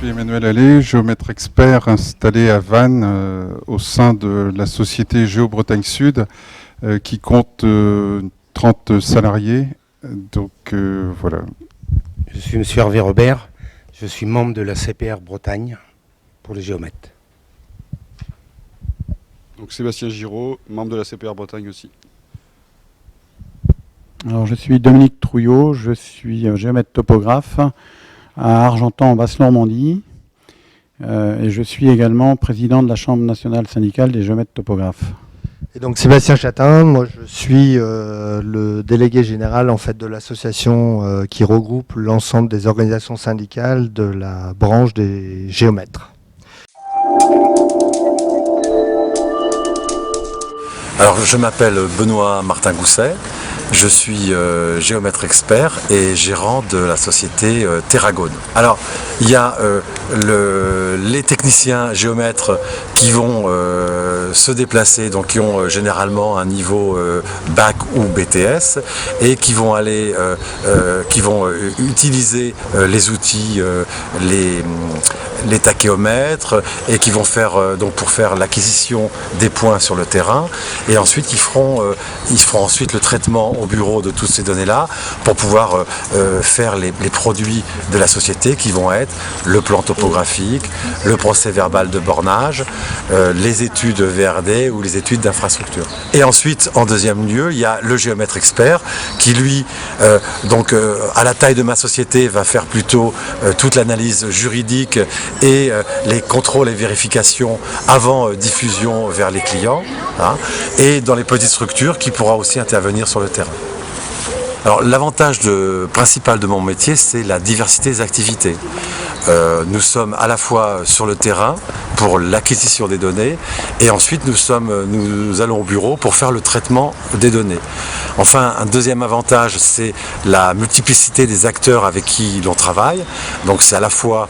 suis Emmanuel Allais, géomètre expert installé à Vannes au sein de la société Géo-Bretagne Sud qui compte 30 salariés. Donc voilà. Je suis M. Hervé Robert, je suis membre de la CPR Bretagne pour les géomètres. Donc Sébastien Giraud, membre de la CPR Bretagne aussi. Alors, je suis Dominique Trouillot, je suis géomètre topographe à Argentan en Basse-Normandie et je suis également président de la Chambre nationale syndicale des géomètres topographes. Et donc Sébastien Chatin, moi je suis le délégué général en fait de l'association qui regroupe l'ensemble des organisations syndicales de la branche des géomètres. Alors je m'appelle Benoît Martin Gousset, je suis géomètre expert et gérant de la société Terragone. Alors il y a les techniciens géomètres qui vont se déplacer, donc qui ont généralement un niveau bac ou BTS et qui vont aller, utiliser les outils, les tachéomètres et qui vont faire donc pour faire l'acquisition des points sur le terrain. Et ensuite, ils feront ensuite le traitement au bureau de toutes ces données-là pour pouvoir faire les produits de la société qui vont être le plan topographique, le procès verbal de bornage, les études VRD ou les études d'infrastructure. Et ensuite, en deuxième lieu, il y a le géomètre expert qui, lui, à la taille de ma société, va faire plutôt toute l'analyse juridique et les contrôles et vérifications avant diffusion vers les clients. Hein, et dans les petites structures qui pourra aussi intervenir sur le terrain. Alors l'avantage principal de mon métier, c'est la diversité des activités. Nous sommes à la fois sur le terrain pour l'acquisition des données et ensuite nous allons au bureau pour faire le traitement des données. Enfin, un deuxième avantage, c'est la multiplicité des acteurs avec qui l'on travaille. Donc c'est à la fois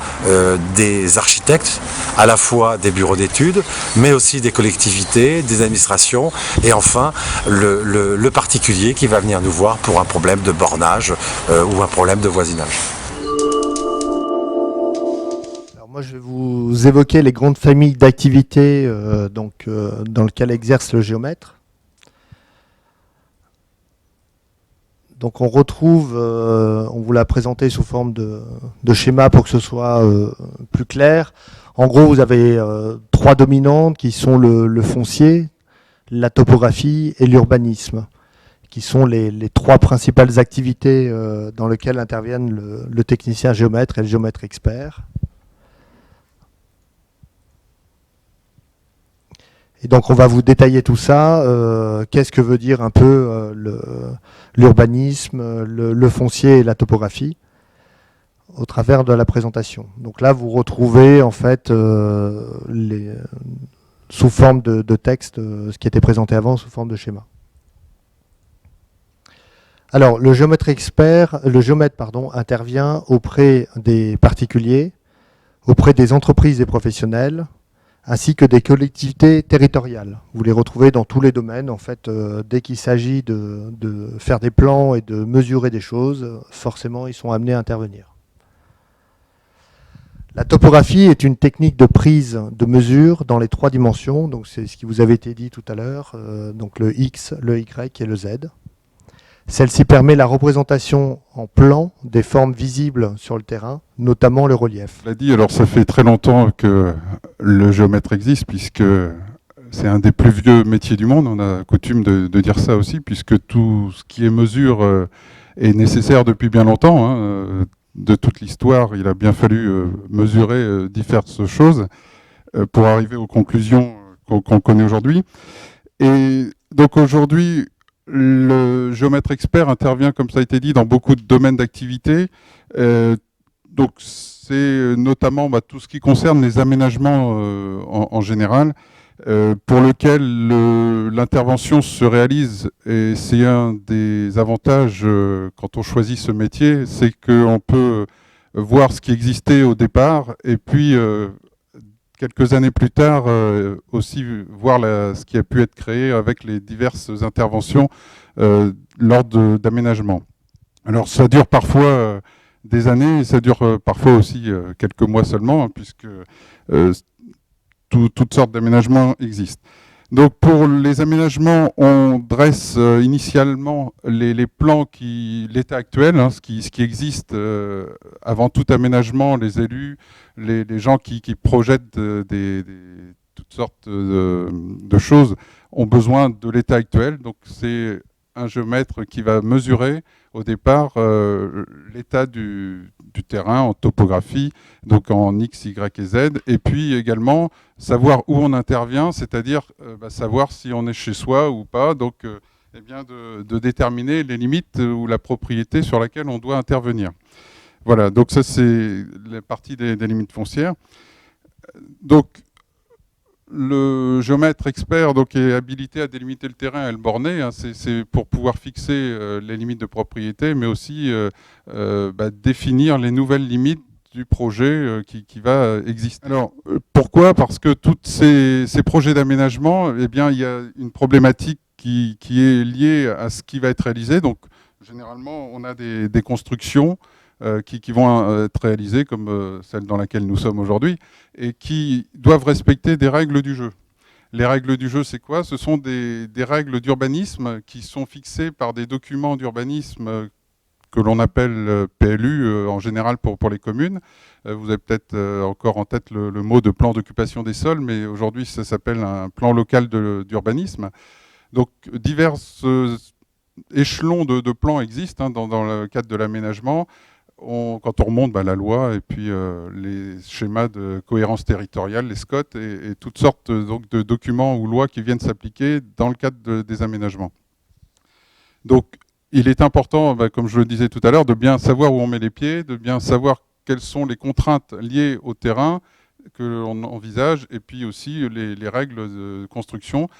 des architectes, à la fois des bureaux d'études, mais aussi des collectivités, des administrations et enfin le particulier qui va venir nous voir pour un problème de bornage ou un problème de voisinage. Moi, je vais vous évoquer les grandes familles d'activités dans lesquelles exerce le géomètre. Donc on retrouve, on vous l'a présenté sous forme de schéma pour que ce soit plus clair. En gros, vous avez trois dominantes qui sont le foncier, la topographie et l'urbanisme, qui sont les trois principales activités dans lesquelles interviennent le technicien géomètre et le géomètre expert. Et donc on va vous détailler tout ça, qu'est-ce que veut dire un peu l'urbanisme, le foncier et la topographie au travers de la présentation. Donc là vous retrouvez en fait sous forme de texte ce qui était présenté avant sous forme de schéma. Alors le géomètre intervient auprès des particuliers, auprès des entreprises et professionnels, ainsi que des collectivités territoriales. Vous les retrouvez dans tous les domaines. En fait, dès qu'il s'agit de faire des plans et de mesurer des choses, forcément, ils sont amenés à intervenir. La topographie est une technique de prise de mesure dans les trois dimensions. Donc, c'est ce qui vous avait été dit tout à l'heure, donc le X, le Y et le Z. Celle-ci permet la représentation en plan des formes visibles sur le terrain, notamment le relief. On l'a dit, alors ça fait très longtemps que le géomètre existe, puisque c'est un des plus vieux métiers du monde. On a coutume de dire ça aussi, puisque tout ce qui est mesure est nécessaire depuis bien longtemps. Hein. De toute l'histoire, il a bien fallu mesurer diverses choses pour arriver aux conclusions qu'on connaît aujourd'hui. Et donc aujourd'hui, le géomètre expert intervient, comme ça a été dit, dans beaucoup de domaines d'activité. Donc c'est notamment tout ce qui concerne les aménagements en général, pour lequel l'intervention se réalise, et c'est un des avantages quand on choisit ce métier, c'est qu'on peut voir ce qui existait au départ, et puis quelques années plus tard, aussi voir ce qui a pu être créé avec les diverses interventions lors d'aménagement. Alors ça dure parfois des années, et ça dure parfois aussi quelques mois seulement, hein, puisque toutes sortes d'aménagements existent. Donc pour les aménagements, on dresse initialement les plans l'état actuel, hein, ce qui existe avant tout aménagement, les élus, les gens qui projettent toutes sortes de choses ont besoin de l'état actuel. Donc c'est un géomètre qui va mesurer au départ l'état du terrain en topographie, donc en X, Y et Z, et puis également savoir où on intervient, c'est-à-dire savoir si on est chez soi ou pas, donc eh bien de déterminer les limites ou la propriété sur laquelle on doit intervenir. Voilà, donc ça c'est la partie des limites foncières. Donc le géomètre expert donc, est habilité à délimiter le terrain et à le borner. Hein, c'est pour pouvoir fixer les limites de propriété, mais aussi définir les nouvelles limites du projet qui va exister. Alors, pourquoi ? Parce que tous ces projets d'aménagement, eh bien, il y a une problématique qui est liée à ce qui va être réalisé. Donc, généralement, on a des constructions qui vont être réalisées comme celle dans laquelle nous sommes aujourd'hui et qui doivent respecter des règles du jeu. Les règles du jeu, c'est quoi ? Ce sont des règles d'urbanisme qui sont fixées par des documents d'urbanisme que l'on appelle PLU en général pour les communes. Vous avez peut-être encore en tête le mot de plan d'occupation des sols, mais aujourd'hui ça s'appelle un plan local d'urbanisme. Donc divers échelons de plans existent hein, dans le cadre de l'aménagement. Quand on remonte la loi et puis les schémas de cohérence territoriale, les SCOT, et toutes sortes donc, de documents ou lois qui viennent s'appliquer dans le cadre des aménagements. Donc il est important, comme je le disais tout à l'heure, de bien savoir où on met les pieds, de bien savoir quelles sont les contraintes liées au terrain que l'on envisage, et puis aussi les règles de construction.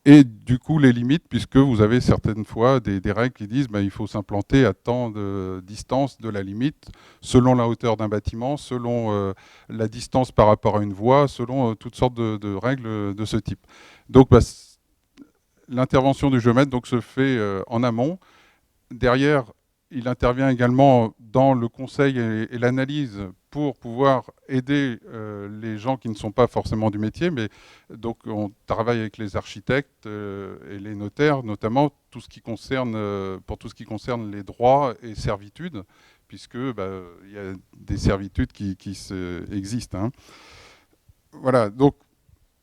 Et du coup, les limites, puisque vous avez certaines fois des règles qui disent qu'il faut s'implanter à tant de distance de la limite, selon la hauteur d'un bâtiment, selon la distance par rapport à une voie, selon toutes sortes de règles de ce type. Donc, l'intervention du géomètre donc, se fait en amont. Derrière, il intervient également dans le conseil et l'analyse pour pouvoir aider les gens qui ne sont pas forcément du métier, mais donc on travaille avec les architectes et les notaires, notamment pour tout ce qui concerne les droits et servitudes, puisque il y a des servitudes qui existent. Hein. Voilà, donc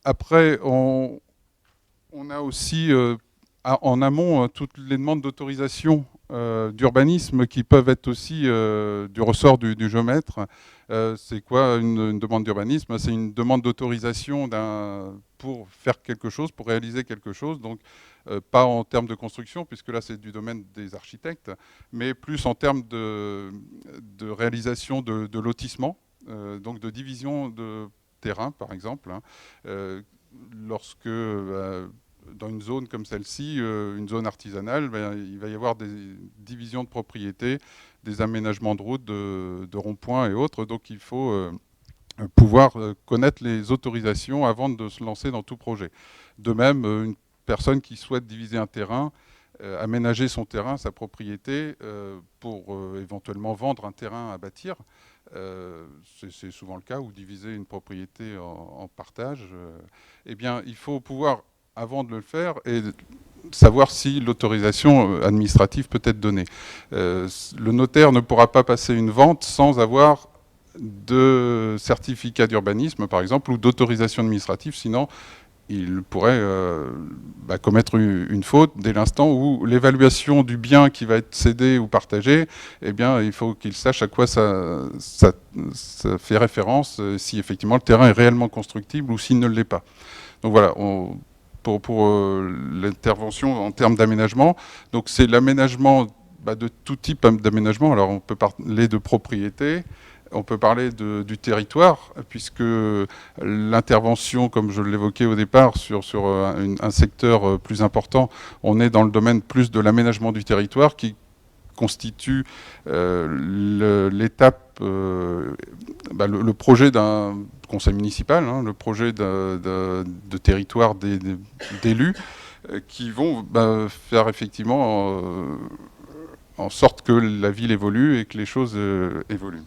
après, on a aussi en amont toutes les demandes d'autorisation d'urbanisme qui peuvent être aussi du ressort du géomètre. C'est quoi une demande d'urbanisme ? C'est une demande d'autorisation pour faire quelque chose, pour réaliser quelque chose. Donc, pas en termes de construction, puisque là c'est du domaine des architectes, mais plus en termes de réalisation de lotissement, donc de division de terrain, par exemple. Hein. Lorsque dans une zone comme celle-ci, une zone artisanale, il va y avoir des divisions de propriétés, des aménagements de routes, de ronds-points et autres. Donc il faut pouvoir connaître les autorisations avant de se lancer dans tout projet. De même, une personne qui souhaite diviser un terrain, aménager son terrain, sa propriété, pour éventuellement vendre un terrain à bâtir, c'est souvent le cas, ou diviser une propriété en partage, eh bien il faut pouvoir, avant de le faire, et savoir si l'autorisation administrative peut être donnée. Le notaire ne pourra pas passer une vente sans avoir de certificat d'urbanisme, par exemple, ou d'autorisation administrative, sinon il pourrait commettre une faute dès l'instant où l'évaluation du bien qui va être cédé ou partagé, eh bien, il faut qu'il sache à quoi ça fait référence, si effectivement le terrain est réellement constructible ou s'il ne l'est pas. Donc voilà, pour l'intervention en termes d'aménagement. Donc c'est l'aménagement de tout type d'aménagement. Alors on peut parler de propriété, on peut parler du territoire, puisque l'intervention, comme je l'évoquais au départ, sur un secteur plus important, on est dans le domaine plus de l'aménagement du territoire qui constitue l'étape, le projet d'un conseil municipal, hein, le projet de territoire d'élus qui vont faire effectivement en sorte que la ville évolue et que les choses évoluent.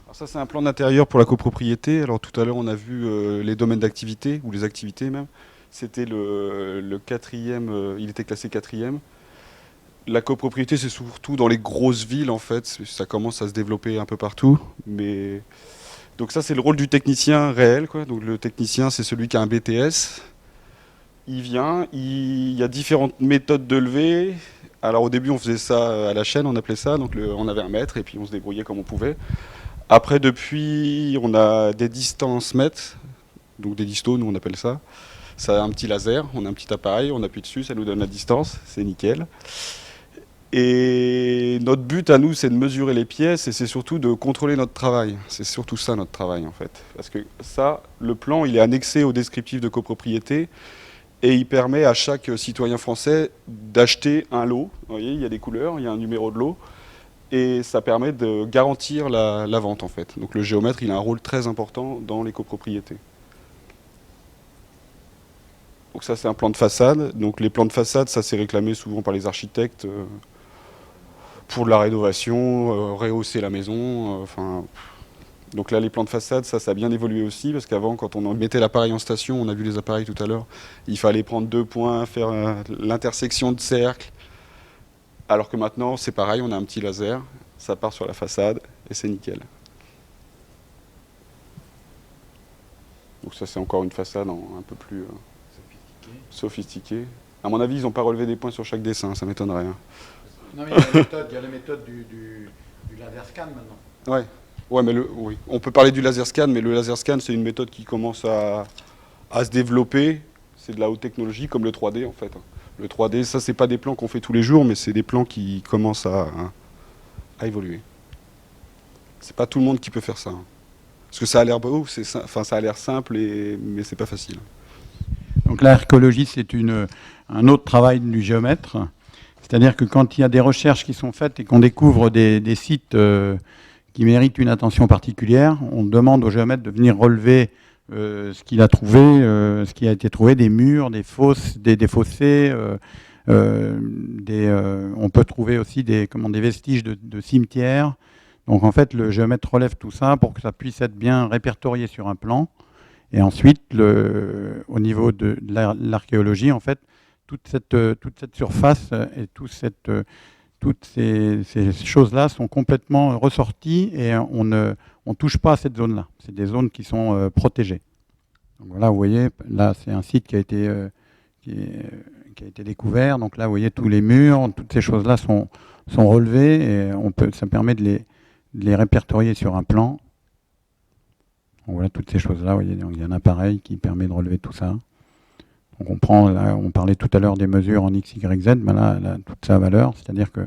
Alors ça, c'est un plan d'intérieur pour la copropriété. Alors tout à l'heure, on a vu les domaines d'activité, ou les activités même. C'était le quatrième, il était classé quatrième. La copropriété, c'est surtout dans les grosses villes, en fait. Ça commence à se développer un peu partout. Mais... Donc ça, c'est le rôle du technicien réel, quoi. Donc le technicien, c'est celui qui a un BTS. Il vient, il y a différentes méthodes de lever. Alors au début, on faisait ça à la chaîne, on appelait ça. Donc on avait un mètre et puis on se débrouillait comme on pouvait. Après, depuis, on a des distances mètres. Donc des distos, nous on appelle ça. Ça a un petit laser, on a un petit appareil, on appuie dessus, ça nous donne la distance, c'est nickel. Et notre but à nous, c'est de mesurer les pièces et c'est surtout de contrôler notre travail. C'est surtout ça notre travail en fait. Parce que ça, le plan, il est annexé au descriptif de copropriété et il permet à chaque citoyen français d'acheter un lot. Vous voyez, il y a des couleurs, il y a un numéro de lot et ça permet de garantir la vente en fait. Donc le géomètre, il a un rôle très important dans les copropriétés. Donc ça, c'est un plan de façade. Donc les plans de façade, ça c'est réclamé souvent par les architectes pour de la rénovation, rehausser la maison. Enfin, donc là, les plans de façade, ça a bien évolué aussi, parce qu'avant, quand on mettait l'appareil en station, on a vu les appareils tout à l'heure, il fallait prendre 2 points, faire l'intersection de cercles. Alors que maintenant, c'est pareil, on a un petit laser, ça part sur la façade et c'est nickel. Donc ça, c'est encore une façade un peu plus sophistiquée. À mon avis, ils n'ont pas relevé des points sur chaque dessin, ça m'étonnerait. Hein. Non, mais il y a la méthode du laser scan maintenant. Ouais, mais oui. On peut parler du laser scan, mais le laser scan, c'est une méthode qui commence à se développer. C'est de la haute technologie, comme le 3D en fait. Le 3D, ça, c'est pas des plans qu'on fait tous les jours, mais c'est des plans qui commencent à évoluer. C'est pas tout le monde qui peut faire ça. Hein. Parce que ça a l'air beau, ça a l'air simple, mais c'est pas facile. Donc l'archéologie, c'est un autre travail du géomètre. C'est-à-dire que quand il y a des recherches qui sont faites et qu'on découvre des sites qui méritent une attention particulière, on demande au géomètre de venir relever ce qu'il a trouvé, ce qui a été trouvé, des murs, des fosses, des fossés. On peut trouver aussi des vestiges de cimetières. Donc en fait, le géomètre relève tout ça pour que ça puisse être bien répertorié sur un plan. Et ensuite, au niveau de l'archéologie, en fait, toute cette surface et toutes ces choses-là sont complètement ressorties et on ne touche pas à cette zone-là. C'est des zones qui sont protégées. Donc voilà, vous voyez, là, c'est un site qui a été découvert. Donc là, vous voyez, tous les murs, toutes ces choses-là sont relevées et ça permet de les répertorier sur un plan. Donc voilà, toutes ces choses-là, vous voyez, donc il y a un appareil qui permet de relever tout ça. Donc on parlait tout à l'heure des mesures en X, Y, Z, mais là, elle a toute sa valeur, c'est-à-dire que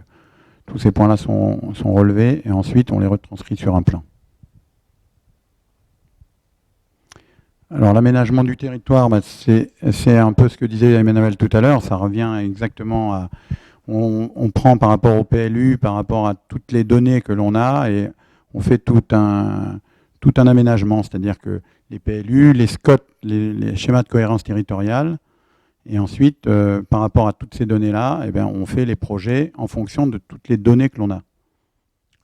tous ces points-là sont relevés et ensuite on les retranscrit sur un plan. Alors l'aménagement du territoire, c'est un peu ce que disait Emmanuel tout à l'heure, ça revient exactement à... On prend par rapport au PLU, par rapport à toutes les données que l'on a et on fait tout un aménagement, c'est-à-dire que les PLU, les SCOT, les schémas de cohérence territoriale, et ensuite, par rapport à toutes ces données-là, eh bien, on fait les projets en fonction de toutes les données que l'on a.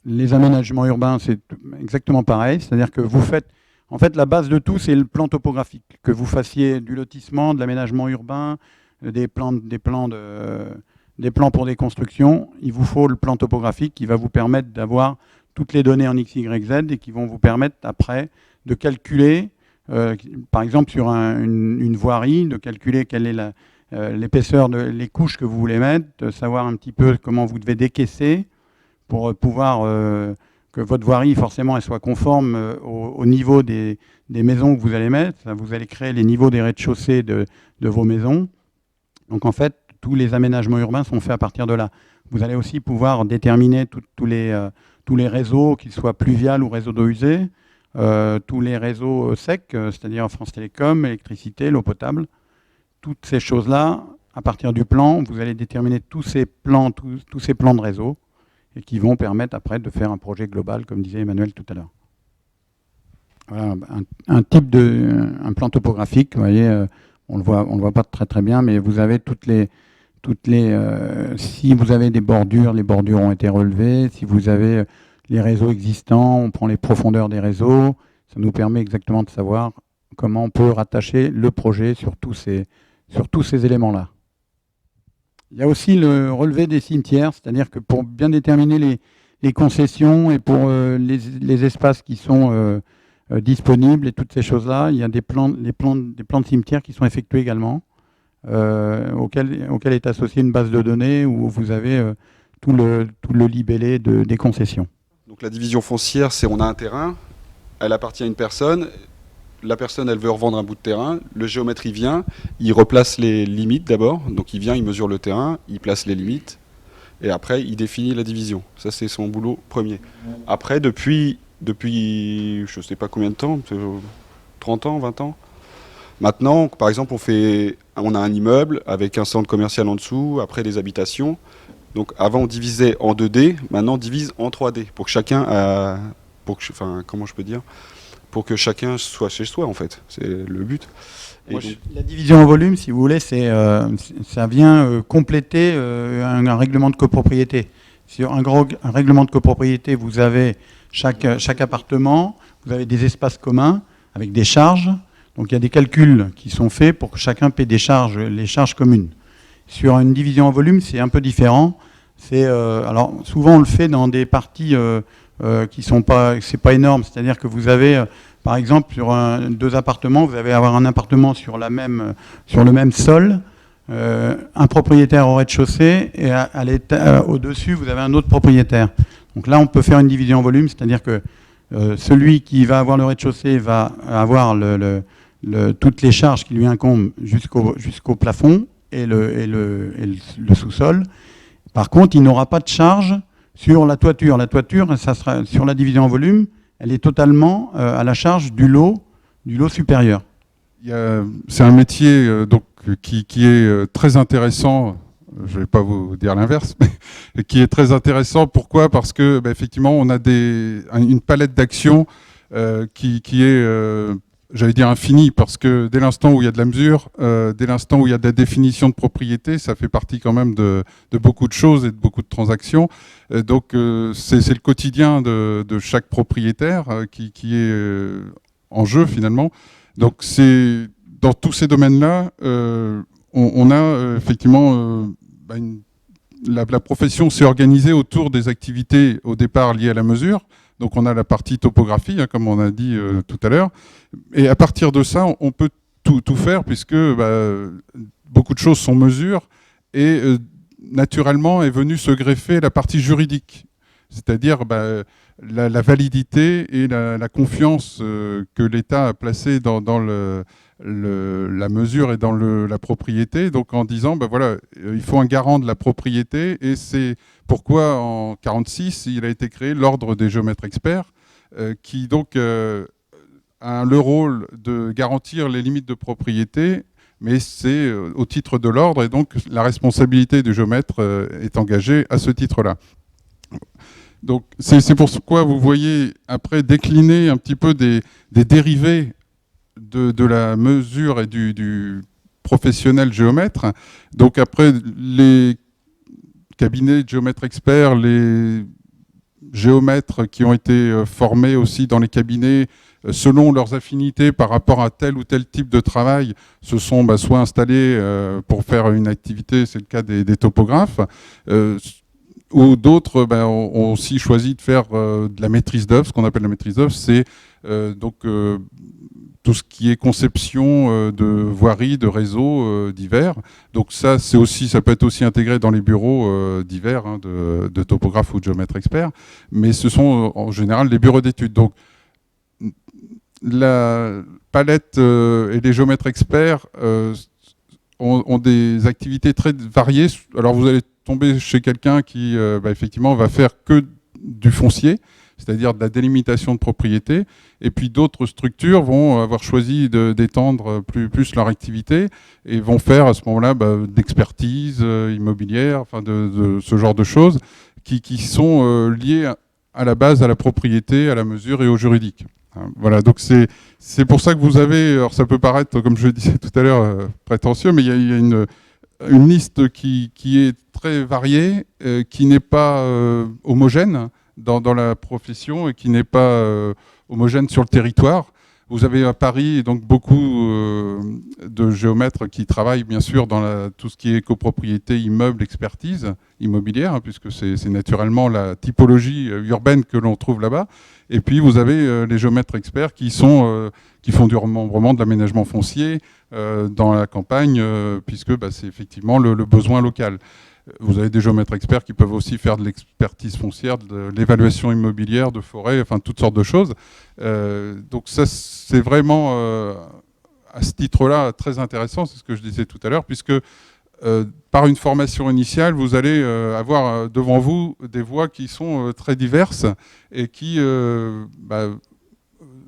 Les aménagements urbains, c'est exactement pareil, c'est-à-dire que vous faites... En fait, la base de tout, c'est le plan topographique. Que vous fassiez du lotissement, de l'aménagement urbain, des plans pour des constructions, il vous faut le plan topographique qui va vous permettre d'avoir toutes les données en X, Y, Z et qui vont vous permettre après de calculer, par exemple sur une voirie, de calculer quelle est l'épaisseur, les couches que vous voulez mettre, de savoir un petit peu comment vous devez décaisser pour pouvoir que votre voirie, forcément, elle soit conforme au niveau des maisons que vous allez mettre. Vous allez créer les niveaux des rez-de-chaussée de vos maisons. Donc en fait, tous les aménagements urbains sont faits à partir de là. Vous allez aussi pouvoir déterminer tous les réseaux, qu'ils soient pluviales ou réseaux d'eau usée, tous les réseaux secs, c'est-à-dire France Télécom, électricité, l'eau potable. Toutes ces choses-là, à partir du plan, vous allez déterminer tous ces plans de réseau et qui vont permettre après de faire un projet global, comme disait Emmanuel tout à l'heure. Voilà, un plan topographique, vous voyez, on le voit pas très très bien, mais vous avez tous si vous avez des bordures, les bordures ont été relevées. Si vous avez les réseaux existants, on prend les profondeurs des réseaux. Ça nous permet exactement de savoir comment on peut rattacher le projet sur tous ces éléments-là. Il y a aussi le relevé des cimetières, c'est-à-dire que pour bien déterminer les concessions et pour les espaces qui sont disponibles et toutes ces choses-là, il y a des plans de cimetières qui sont effectués également, auquel est associée une base de données où vous avez tout le libellé des concessions. Donc la division foncière, c'est on a un terrain, elle appartient à une personne, la personne elle veut revendre un bout de terrain, le géomètre il vient, il replace les limites d'abord, donc il vient, il mesure le terrain, il place les limites, et après il définit la division. Ça c'est son boulot premier. Après depuis je sais pas combien de temps, 30 ans, 20 ans, maintenant par exemple on a un immeuble avec un centre commercial en dessous, après des habitations. Donc avant on divisait en 2D, maintenant on divise en 3D pour que chacun pour que chacun soit chez soi en fait, c'est le but. Et donc, la division en volume, si vous voulez, ça vient compléter un règlement de copropriété. Sur un règlement de copropriété, vous avez chaque appartement, vous avez des espaces communs avec des charges. Donc il y a des calculs qui sont faits pour que chacun paie les charges communes. Sur une division en volume, c'est un peu différent. Alors souvent on le fait dans des parties qui sont pas, c'est pas énorme. C'est-à-dire que vous avez, par exemple, sur 2 appartements, vous allez avoir un appartement sur le même sol, un propriétaire au rez-de-chaussée et au-dessus vous avez un autre propriétaire. Donc là on peut faire une division en volume, c'est-à-dire que celui qui va avoir le rez-de-chaussée va avoir toutes les charges qui lui incombent jusqu'au plafond et le sous-sol. Par contre, il n'aura pas de charge sur la toiture. La toiture, ça sera sur la division en volume, elle est totalement à la charge du lot supérieur. C'est un métier qui est très intéressant. Je ne vais pas vous dire l'inverse, mais qui est très intéressant. Pourquoi ? Parce que effectivement, on a une palette d'actions qui est j'allais dire infini, parce que dès l'instant où il y a de la mesure, dès l'instant où il y a de la définition de propriété, ça fait partie quand même de beaucoup de choses et de beaucoup de transactions. Donc c'est le quotidien de chaque propriétaire qui est en jeu finalement. Donc c'est dans tous ces domaines-là, on a effectivement la profession s'est organisée autour des activités au départ liées à la mesure. Donc on a la partie topographie, comme on a dit tout à l'heure. Et à partir de ça, on peut tout faire, puisque beaucoup de choses sont mesures. Et naturellement est venue se greffer la partie juridique. C'est-à-dire la validité et la confiance que l'État a placée dans la mesure et dans la propriété, donc en disant voilà, il faut un garant de la propriété, et c'est pourquoi en 1946 il a été créé l'ordre des géomètres experts qui donc a le rôle de garantir les limites de propriété, mais c'est au titre de l'ordre, et donc la responsabilité du géomètre est engagée à ce titre-là. Donc c'est pourquoi vous voyez après décliner un petit peu des dérivés de la mesure et du professionnel géomètre. Donc après, les cabinets de géomètres experts, les géomètres qui ont été formés aussi dans les cabinets selon leurs affinités par rapport à tel ou tel type de travail, se sont soit installés pour faire une activité, c'est le cas des topographes, ou d'autres ont aussi choisi de faire de la maîtrise d'œuvre. Ce qu'on appelle la maîtrise d'œuvre, c'est tout ce qui est conception de voiries, de réseaux divers. Donc ça peut être aussi intégré dans les bureaux divers de topographes ou de géomètres experts, mais ce sont en général les bureaux d'études. Donc la palette et les géomètres experts ont des activités très variées. Alors vous allez tomber chez quelqu'un qui effectivement va faire que du foncier, c'est-à-dire de la délimitation de propriété, et puis d'autres structures vont avoir choisi d'étendre plus leur activité et vont faire à ce moment-là d'expertise immobilière, enfin de ce genre de choses qui sont liées à la base à la propriété, à la mesure et au juridique. Voilà, donc c'est pour ça que vous avez, alors ça peut paraître, comme je le disais tout à l'heure, prétentieux, mais il y a une liste qui est très variée, qui n'est pas homogène dans la profession et qui n'est pas homogène sur le territoire. Vous avez à Paris donc beaucoup de géomètres qui travaillent bien sûr dans tout ce qui est copropriété, immeuble, expertise immobilière, hein, puisque c'est naturellement la typologie urbaine que l'on trouve là-bas. Et puis vous avez les géomètres experts qui font du remembrement de l'aménagement foncier dans la campagne, puisque c'est effectivement le besoin local. Vous avez des géomètres experts qui peuvent aussi faire de l'expertise foncière, de l'évaluation immobilière, de forêt, enfin toutes sortes de choses. Donc ça, c'est vraiment, à ce titre-là, très intéressant, c'est ce que je disais tout à l'heure, puisque par une formation initiale, vous allez avoir devant vous des voies qui sont très diverses et qui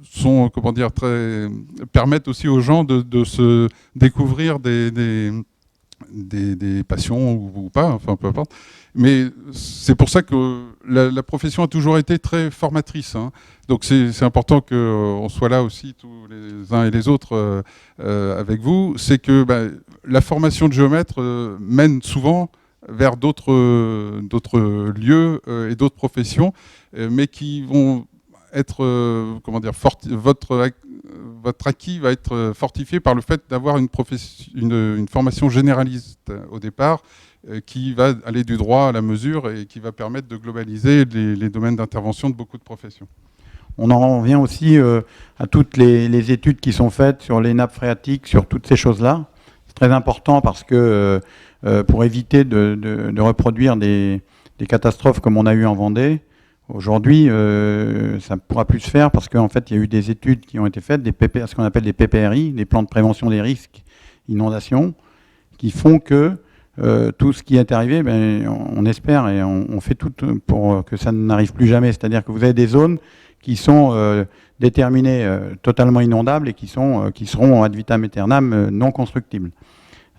sont, comment dire, permettent aussi aux gens de se découvrir des passions ou pas, enfin peu importe. Mais c'est pour ça que la profession a toujours été très formatrice, hein. Donc c'est important qu'on soit là aussi tous les uns et les autres avec vous. C'est que la formation de géomètre mène souvent vers d'autres lieux et d'autres professions, mais qui vont être, comment dire, votre acquis va être fortifié par le fait d'avoir une formation généraliste au départ, qui va aller du droit à la mesure et qui va permettre de globaliser les domaines d'intervention de beaucoup de professions. On en revient aussi à toutes les études qui sont faites sur les nappes phréatiques, sur toutes ces choses-là. C'est très important parce que pour éviter de reproduire des catastrophes comme on a eu en Vendée, aujourd'hui, ça ne pourra plus se faire parce qu'en fait, il y a eu des études qui ont été faites, ce qu'on appelle des PPRI, des plans de prévention des risques inondations, qui font que tout ce qui est arrivé, on espère et on fait tout pour que ça n'arrive plus jamais. C'est-à-dire que vous avez des zones qui sont déterminées totalement inondables et qui seront ad vitam aeternam non constructibles.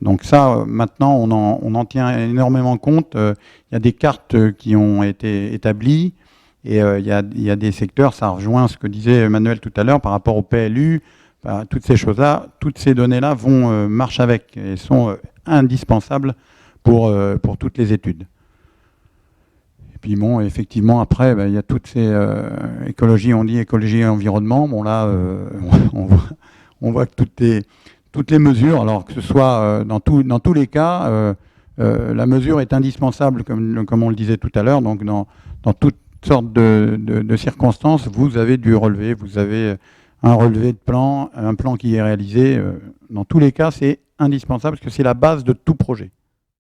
Donc ça, maintenant, on en tient énormément compte. Il y a des cartes qui ont été établies et il y a des secteurs, ça rejoint ce que disait Emmanuel tout à l'heure par rapport au PLU, toutes ces choses-là, toutes ces données-là marchent avec et sont indispensables pour toutes les études. Et puis bon, effectivement, après, il y a toutes ces écologies, on dit écologie et environnement. Bon là, on voit que toutes les mesures, alors que ce soit dans tous les cas, la mesure est indispensable, comme on le disait tout à l'heure. Donc dans toutes sortes de circonstances, vous avez du relevé, vous avez un relevé de plan, un plan qui est réalisé. Dans tous les cas, c'est indispensable parce que c'est la base de tout projet.